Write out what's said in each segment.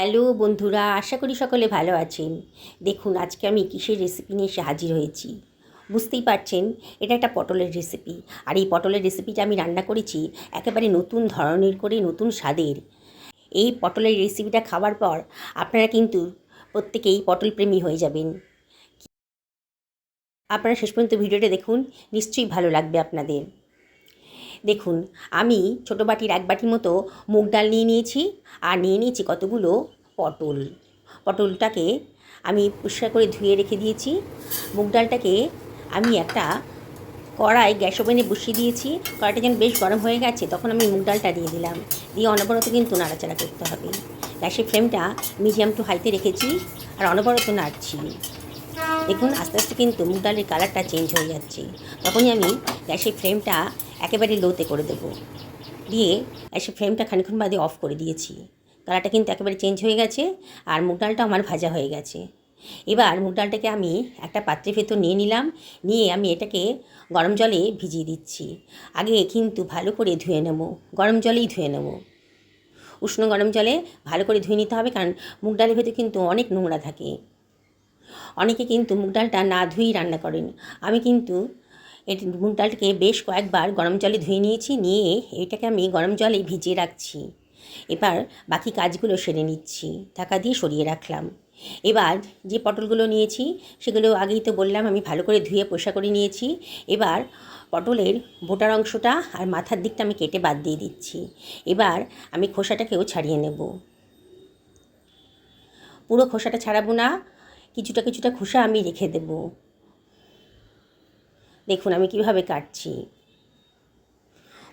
Hello বন্ধুরা, আশা করি সকলে ভালো আছেন। দেখুন আজকে আমি কিসের রেসিপি নিয়ে এসে হাজির হয়েছি। বুঝতেই পারছেন, এটা একটা পটলের রেসিপি। আর এই পটলের রেসিপিটা আমি রান্না করেছি একেবারে নতুন ধরনের করে, নতুন স্বাদের। এই পটলের রেসিপিটা খাওয়ার পর আপনারা কিন্তু প্রত্যেকেই পটল প্রেমী হয়ে যাবেন। আপনারা শেষ পর্যন্ত ভিডিওটা দেখুন, নিশ্চয়ই ভালো লাগবে আপনাদের। দেখুন, আমি ছোটো বাটির এক বাটি মতো মুগ ডাল নিয়ে নিয়েছি, আর নিয়ে নিয়েছি কতগুলো পটল। পটলটাকে আমি পরিষ্কার করে ধুয়ে রেখে দিয়েছি। মুগ ডালটাকে আমি একটা কড়াই গ্যাস ওভেনে বসিয়ে দিয়েছি। কড়াইটা যেন বেশ গরম হয়ে গেছে, তখন আমি মুগ ডালটা দিয়ে দিলাম। দিয়ে অনবরত কিন্তু নাড়াচাড়া করতে হবে। গ্যাসের ফ্লেমটা মিডিয়াম টু হাইতে রেখেছি, আর অনবরত নাড়ছি। দেখুন আস্তে আস্তে কিন্তু মুগ ডালের কালারটা চেঞ্জ হয়ে যাচ্ছে। তখনই আমি গ্যাসের ফ্লেমটা একেবারে লোতে করে দেবো। দিয়ে গ্যাসের ফ্লেমটা খানিকক্ষণ বাদে অফ করে দিয়েছি। কালারটা কিন্তু একেবারে চেঞ্জ হয়ে গেছে, আর মুগ ডালটা আমার ভাজা হয়ে গেছে। এবার মুগ ডালটাকে আমি একটা পাত্রের ভেতর নিয়ে নিলাম। নিয়ে আমি এটাকে গরম জলে ভিজিয়ে দিচ্ছি। আগে কিন্তু ভালো করে ধুয়ে নেব, গরম জলেই ধুয়ে নেব। উষ্ণ গরম জলে ভালো করে ধুয়ে নিতে হবে, কারণ মুগ ডালের ভেতর কিন্তু অনেক নোংরা থাকে। অনেকে কিন্তু মুগ ডালটা না ধুয়েই রান্না করেন। আমি কিন্তু মুগ ডালটাকে বেশ কয়েকবার গরম জলে ধুয়ে নিয়েছি। নিয়ে এটাকে আমি গরম জলে ভিজিয়ে রাখছি। এবার বাকি কাজগুলো সেরে নিচ্ছি। ঢাকা দিয়ে সরিয়ে রাখলাম। এবার যে পটলগুলো নিয়েছি সেগুলো আগেই তো বললাম আমি ভালো করে ধুয়ে পরিষ্কার করে নিয়েছি। এবার পটলের বোটার অংশটা আর মাথার দিকটা আমি কেটে বাদ দিয়ে দিচ্ছি। এবার আমি খোসাটাকেও ছাড়িয়ে নেব। পুরো খোসাটা ছাড়াবো না, কিছুটা কিছুটা খোসা আমি রেখে দেব। দেখুন আমি কিভাবে কাটছি।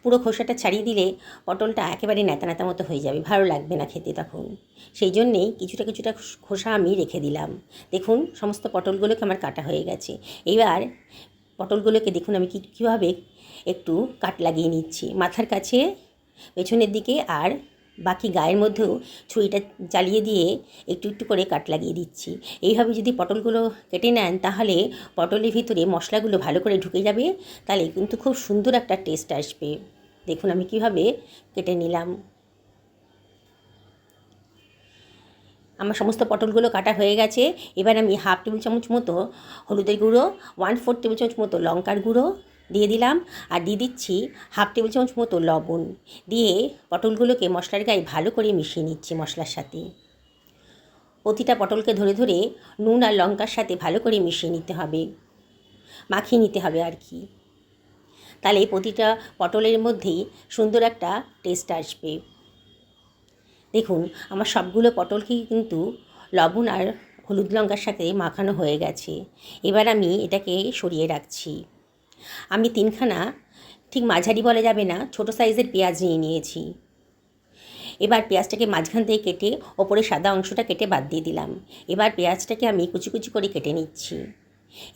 পুরো খোসাটা ছাড়িয়ে দিলে পটলটা একেবারে ন্যাতা ন্যাতা মতো হয়ে যাবে, ভালো লাগবে না খেতে তখন। সেই জন্যেই কিছুটা কিছুটা খোসা আমি রেখে দিলাম। দেখুন সমস্ত পটলগুলোকে আমার কাটা হয়ে গেছে। এবার পটলগুলোকে দেখুন আমি কীভাবে একটু কাট লাগিয়ে নিচ্ছি মাথার কাছে, পেছনের দিকে, আর বাকি গায়ের মধ্যেও ছুরিটা চালিয়ে দিয়ে একটু একটু করে কাট লাগিয়ে দিচ্ছি। এইভাবে যদি পটলগুলো কেটে নেন তাহলে পটলের ভিতরে মশলাগুলো ভালো করে ঢুকে যাবে, তাহলে কিন্তু খুব সুন্দর একটা টেস্ট আসবে। দেখুন আমি কিভাবে কেটে নিলাম। আমার সমস্ত পটলগুলো কাটা হয়ে গেছে। এবার আমি হাফ টেবিল চামচ মতো হলুদের গুঁড়ো, 1/4 টেবিল চামচ মতো লঙ্কার গুঁড়ো দিয়ে দিলাম, আর দিয়ে দিচ্ছি হাফ টেবিল চামচ মতো লবণ। দিয়ে পটলগুলোকে মশলার গায়ে ভালো করে মিশিয়ে নিচ্ছি মশলার সাথে। প্রতিটা পটলকে ধরে ধরে নুন আর লঙ্কার সাথে ভালো করে মিশিয়ে নিতে হবে, মাখিয়ে নিতে হবে আর কি। তাহলে প্রতিটা পটলের মধ্যেই সুন্দর একটা টেস্ট আসবে। দেখুন আমার সবগুলো পটলকে কিন্তু লবণ আর হলুদ লঙ্কার সাথে মাখানো হয়ে গেছে। এবার আমি এটাকে সরিয়ে রাখছি। আমি তিনখানা, ঠিক মাঝারি বলা যাবে না, ছোটো সাইজের পেঁয়াজ নিয়ে নিয়েছি। এবার পেঁয়াজটাকে মাঝখান থেকে কেটে ওপরে সাদা অংশটা কেটে বাদ দিয়ে দিলাম। এবার পেঁয়াজটাকে আমি কুচি কুচি করে কেটে নিচ্ছি।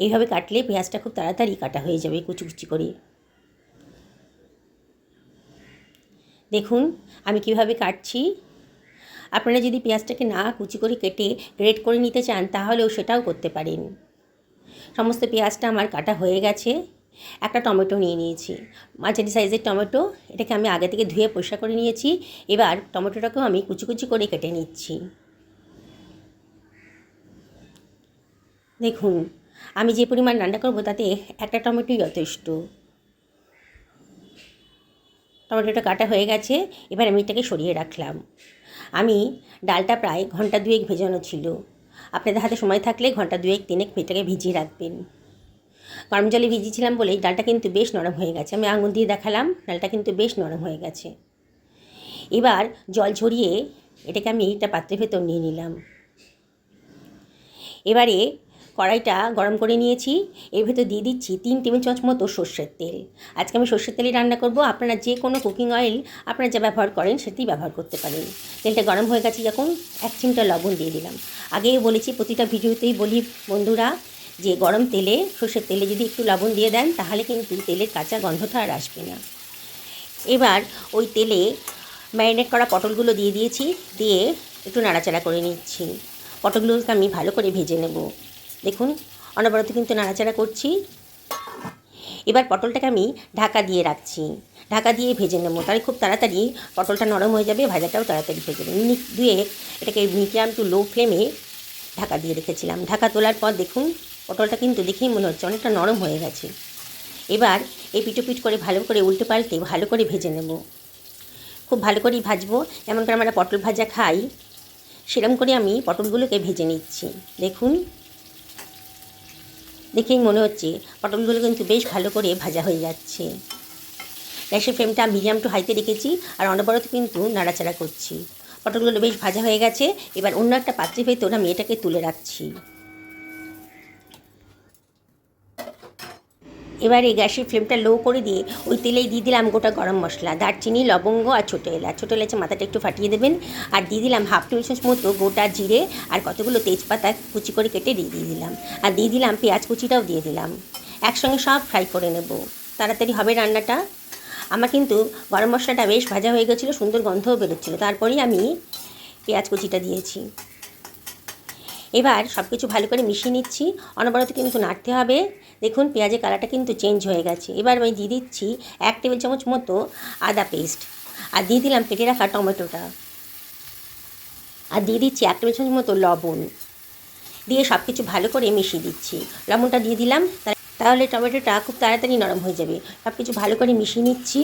এইভাবে কাটলে পেঁয়াজটা খুব তাড়াতাড়ি কাটা হয়ে যাবে কুচি কুচি করে। দেখুন আমি কিভাবে কাটছি। আপনারা যদি পেঁয়াজটাকে না কুচি করে কেটে গ্রেট করে নিতে চান তাহলেও সেটাও করতে পারেন। সমস্ত পেঁয়াজটা আমার কাটা হয়ে গেছে। একটা টমেটো নিয়ে নিয়েছি, মাঝারি সাইজের টমেটো। এটাকে আমি আগে থেকে ধুয়ে পরিষ্কার করে নিয়েছি। এবার টমেটোটাকেও আমি কুচি কুচি করে কেটে নিচ্ছি। দেখুন আমি যে পরিমাণ রান্না করব তাতে একটা টমেটোই যথেষ্ট। টমেটোটা কাটা হয়ে গেছে। এবার আমি এটাকে সরিয়ে রাখলাম। আমি ডালটা প্রায় ঘন্টা দুয়েক ভেজানো ছিল। আপনাদের হাতে সময় থাকলে ঘন্টা দুয়েক তিনেক এটাকে ভিজিয়ে রাখবেন। গরম জলে ভিজিয়েছিলাম বলে ডালটা কিন্তু বেশ নরম হয়ে গেছে। আমি আঙুল দিয়ে দেখালাম, ডালটা কিন্তু বেশ নরম হয়ে গেছে। এবার জল ঝরিয়ে এটাকে আমি একটা পাত্রের ভেতর নিয়ে নিলাম। এবারে কড়াইটা গরম করে নিয়েছি। এর ভেতর দিয়ে দিচ্ছি 3 টেবিল চামচ মতো সর্ষের তেল। আজকে আমি সর্ষের তেলে রান্না করব। আপনারা যে কোনো কুকিং অয়েল আপনারা যা ব্যবহার করেন সেটাই ব্যবহার করতে পারেন। তেলটা গরম হয়ে গেছে যখন, 1 চিমটা লবণ দিয়ে দিলাম। আগেই বলেছি, প্রতিটা ভিডিওতেই বলি বন্ধুরা, যে গরম তেলে, সর্ষের তেলে যদি একটু লবণ দিয়ে দেন তাহলে কিন্তু তেলের কাঁচা গন্ধটা আর আসবে না। এবার ওই তেলে ম্যারিনেট করা পটলগুলো দিয়ে দিয়েছি। দিয়ে একটু নাড়াচাড়া করে নিচ্ছি। পটলগুলোকে আমি ভালো করে ভেজে নেব। দেখুন অনবরত কিন্তু নাড়াচাড়া করছি। এবার পটলটাকে আমি ঢাকা দিয়ে রাখছি। ঢাকা দিয়ে ভেজে নেবো, তাহলে খুব তাড়াতাড়ি পটলটা নরম হয়ে যাবে, ভাজাটাও তাড়াতাড়ি ভেজে নেবো। মিনিট 2 এটাকে মিডিয়াম টু লো ফ্লেমে ঢাকা দিয়ে রেখেছিলাম। ঢাকা তোলার পর দেখুন পটলটা কিন্তু দেখেই মনে হচ্ছে অনেকটা নরম হয়ে গেছে। এবার এই পিটোপিট করে ভালো করে উল্টে পাল্টে ভালো করে ভেজে নেব। খুব ভালো করেই ভাজবো, যেমন করে আমরা পটল ভাজা খাই সেরকম করে আমি পটলগুলোকে ভেজে নিচ্ছি। দেখুন দেখেই মনে হচ্ছে পটলগুলো কিন্তু বেশ ভালো করে ভাজা হয়ে যাচ্ছে। গ্যাসের ফ্লেমটা মিডিয়াম টু হাইতে রেখেছি আর অনবরত কিন্তু নাড়াচাড়া করছি। পটলগুলো বেশ ভাজা হয়ে গেছে। এবার অন্য একটা পাত্রের ভেতর আমি এটাকে তুলে রাখছি। এবারে গ্যাসের ফ্লেমটা লো করে দিয়ে ওই তেলেই দিয়ে দিলাম গোটা গরম মশলা, দারচিনি, লবঙ্গ আর ছোটো এলাচ। ছোটো এলাচের মাথাটা একটু ফাটিয়ে দেবেন। আর দিয়ে দিলাম হাফ টেবিল চামচ মতো গোটা জিরে আর কতগুলো তেজপাতা কুচি করে কেটে দিয়ে দিলাম। আর দিয়ে দিলাম পেঁয়াজ কুচিটাও দিয়ে দিলাম। একসঙ্গে সব ফ্রাই করে নেব, তাড়াতাড়ি হবে রান্নাটা। আমার কিন্তু গরম মশলাটা বেশ ভাজা হয়ে গেছিলো, সুন্দর গন্ধও বেরোচ্ছিলো। তারপরেই আমি পেঁয়াজ কুচিটা দিয়েছি। এবার সব কিছু ভালো করে মিশিয়ে নিচ্ছি, অনবরত কিন্তু নাড়তে হবে। দেখুন পেঁয়াজের কালারটা কিন্তু চেঞ্জ হয়ে গেছে। এবার আমি দিয়ে দিচ্ছি 1 টেবিল চামচ মতো আদা পেস্ট, আর দিয়ে দিলাম কেটে রাখা টমেটোটা, আর দিয়ে দিচ্ছি 1 টেবিল চামচ মতো লবণ। দিয়ে সব কিছু ভালো করে মিশিয়ে দিচ্ছি। লবণটা দিয়ে দিলাম, তাহলে টমেটোটা খুব তাড়াতাড়ি নরম হয়ে যাবে। সব কিছু ভালো করে মিশিয়ে নিচ্ছি।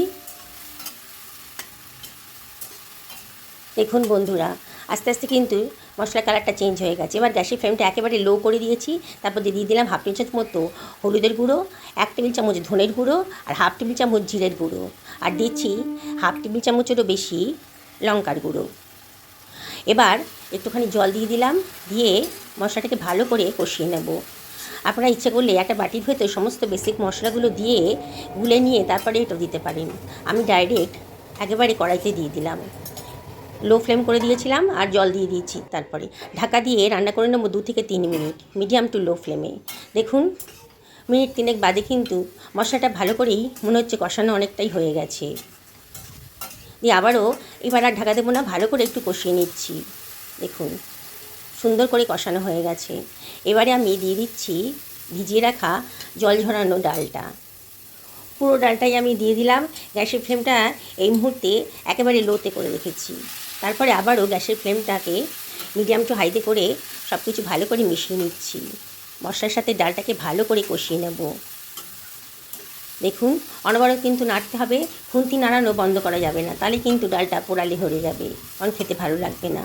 দেখুন বন্ধুরা, আস্তে আস্তে কিন্তু মশলার কালারটা চেঞ্জ হয়ে গেছে। এবার গ্যাসের ফ্লেমটা একেবারে লো করে দিয়েছি। তারপর দিয়ে দিলাম হাফ টেবিল চামচ মতো হলুদের গুঁড়ো, 1 টেবিল চামচ ধনের গুঁড়ো আর হাফ টেবিল চামচ জিরের গুঁড়ো, আর দিচ্ছি হাফ টেবিল চামচেরও বেশি লঙ্কার গুঁড়ো। এবার একটুখানি জল দিয়ে দিলাম, দিয়ে মশলাটাকে ভালো করে কষিয়ে নেব। আপনারা ইচ্ছে করলে একটা বাটির ভেতর সমস্ত বেসিক মশলাগুলো দিয়ে গুলে নিয়ে তারপরে এটা দিতে পারেন। আমি ডাইরেক্ট একেবারে কড়াইতে দিয়ে দিলাম। লো ফ্লেম করে দিয়েছিলাম আর জল দিয়ে দিয়েছি। তারপরে ঢাকা দিয়ে রান্না করে নেব 2 থেকে 3 মিনিট মিডিয়াম টু লো ফ্লেমে। দেখুন মিনিট 3 বাদে কিন্তু মশলাটা ভালো করেই মনে হচ্ছে কষানো অনেকটাই হয়ে গেছে। দিয়ে আবারও এবার আর ঢাকা দেবো না, ভালো করে একটু কষিয়ে নিচ্ছি। দেখুন সুন্দর করে কষানো হয়ে গেছে। এবারে আমি দিয়ে দিচ্ছি ভিজিয়ে রাখা জল ঝরানো ডালটা। পুরো ডালটাই আমি দিয়ে দিলাম। গ্যাসের ফ্লেমটা এই মুহূর্তে একেবারে লোতে করে রেখেছি। তারপরে আবারও গ্যাসের ফ্লেমটাকে মিডিয়াম টু হাইতে করে সব কিছু ভালো করে মিশিয়ে নিচ্ছি। মশলার সাথে ডালটাকে ভালো করে কষিয়ে নেব। দেখুন অনবরত কিন্তু নাড়তে হবে, খুন্তি নাড়ানো বন্ধ করা যাবে না, তাহলে কিন্তু ডালটা পোড়ালে ধরে যাবে, কারণ খেতে ভালো লাগবে না।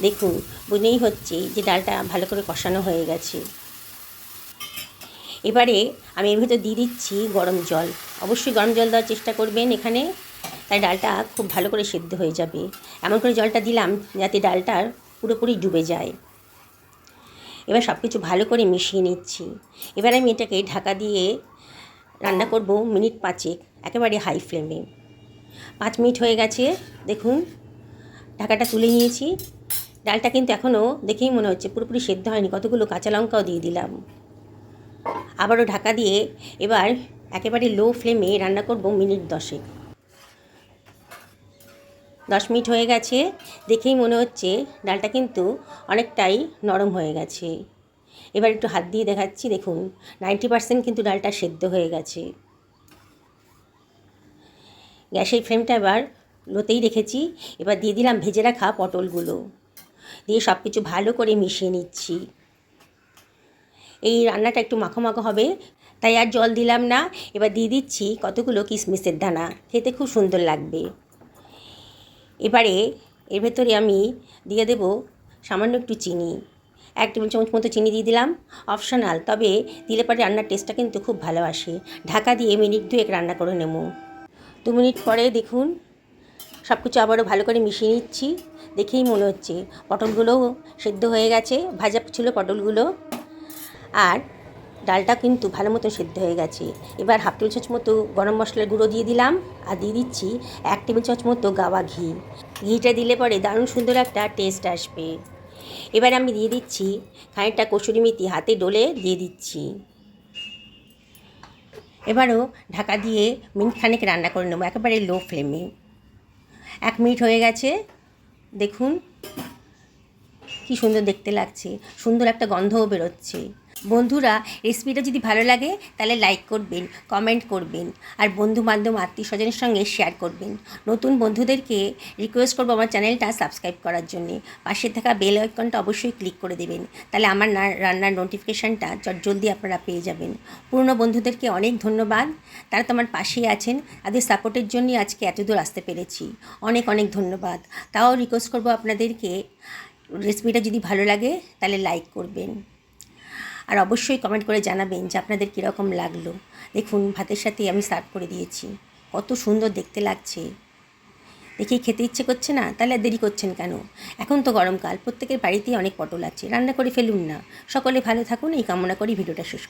দেখুন বুঝেই হচ্ছে যে ডালটা ভালো করে কষানো হয়ে গেছে। এবারে আমি এর ভিতর দিয়ে দিচ্ছি গরম জল। অবশ্যই গরম জল দেওয়ার চেষ্টা করবেন এখানে, তাই ডালটা খুব ভালো করে সেদ্ধ হয়ে যাবে। এমন করে জলটা দিলাম যাতে ডালটার পুরোপুরি ডুবে যায়। এবার সব কিছু ভালো করে মিশিয়ে নিচ্ছি। এবার আমি এটাকে ঢাকা দিয়ে রান্না করব মিনিট 5 একেবারে হাই ফ্লেমে। 5 মিনিট হয়ে গেছে। দেখুন ঢাকাটা তুলে নিয়েছি। ডালটা কিন্তু এখনও দেখেই মনে হচ্ছে পুরোপুরি সেদ্ধ হয়নি, কতগুলো কাঁচা লঙ্কাও দিয়ে দিলাম। আবারও ঢাকা দিয়ে এবার একেবারে লো ফ্লেমে রান্না করব মিনিট 10। 10 মিনিট হয়ে গেছে। দেখেই মনে হচ্ছে ডালটা কিন্তু অনেকটাই নরম হয়ে গেছে। এবার একটু হাত দিয়ে দেখাচ্ছি। দেখুন 90% কিন্তু ডালটা সেদ্ধ হয়ে গেছে। গ্যাসের ফ্লেমটা এবার লোতেই রেখেছি। এবার দিয়ে দিলাম ভেজে রাখা পটলগুলো, দিয়ে সব কিছু ভালো করে মিশিয়ে নিচ্ছি। এই রান্নাটা একটু মাখো মাখো হবে, তাই আর জল দিলাম না। এবার দিয়ে দিচ্ছি কতগুলো কিশমিশের দানা, খেতে খুব সুন্দর লাগবে। এবারে এর ভেতরে আমি দিয়ে দেব সামান্য একটু চিনি, 1 টেবিল চামচ মতো চিনি দিয়ে দিলাম। অপশনাল, তবে দিলে পরে রান্নার টেস্টটা কিন্তু খুব ভালো আসে। ঢাকা দিয়ে মিনিট 2 রান্না করে নেব। 2 মিনিট পরে দেখুন সব কিছু আবারও ভালো করে মিশিয়ে নিচ্ছি। দেখেই মনে হচ্ছে পটলগুলোও সেদ্ধ হয়ে গেছে, ভাজা ছিল পটলগুলো, আর ডালটা কিন্তু ভালো মতো সেদ্ধ হয়ে গেছে। এবার হাফ টেবিল চামচ মতো গরম মশলার গুঁড়ো দিয়ে দিলাম, আর দিয়ে দিচ্ছি 1 টেবিল চামচ মতো গাওয়া ঘি। ঘিটা দিলে পরে দারুণ সুন্দর একটা টেস্ট আসবে। এবার আমি দিয়ে দিচ্ছি খানিকটা কসুরি মেথি, হাতে ডলে দিয়ে দিচ্ছি। এবারও ঢাকা দিয়ে মিনিট খানেক রান্না করে নেবো একেবারে লো ফ্লেমে। 1 মিনিট হয়ে গেছে। দেখুন কি সুন্দর দেখতে লাগছে, সুন্দর একটা গন্ধও বেরোচ্ছে। বন্ধুরা, রেসিপিটা যদি ভালো লাগে তাহলে লাইক করবেন, কমেন্ট করবেন, আর বন্ধুবান্ধব আত্মীয় স্বজনের সঙ্গে শেয়ার করবেন। নতুন বন্ধুদেরকে রিকোয়েস্ট করবো আমার চ্যানেলটা সাবস্ক্রাইব করার জন্যে। পাশে থাকা বেল আইকনটা অবশ্যই ক্লিক করে দেবেন, তাহলে আমার রান্নার নোটিফিকেশানটা জলদি আপনারা পেয়ে যাবেন। পুরনো বন্ধুদেরকে অনেক ধন্যবাদ, তারা তো আমার পাশেই আছেন, তাদের সাপোর্টের জন্যই আজকে এতদূর আসতে পেরেছি। অনেক অনেক ধন্যবাদ। তাও রিকোয়েস্ট করবো আপনাদেরকে, রেসিপিটা যদি ভালো লাগে তাহলে লাইক করবেন, আর অবশ্যই কমেন্ট করে জানাবেন যে আপনাদের কীরকম লাগলো। দেখুন, ভাতের সাথে আমি সার্ভ করে দিয়েছি, কত সুন্দর দেখতে লাগছে। দেখেই খেতে ইচ্ছে করছে না? তাহলে আর দেরি করছেন কেন? এখন তো গরমকাল, প্রত্যেকের বাড়িতেই অনেক পটল আছে, রান্না করে ফেলুন না। সকলে ভালো থাকুন এই কামনা করি ভিডিওটা শেষ।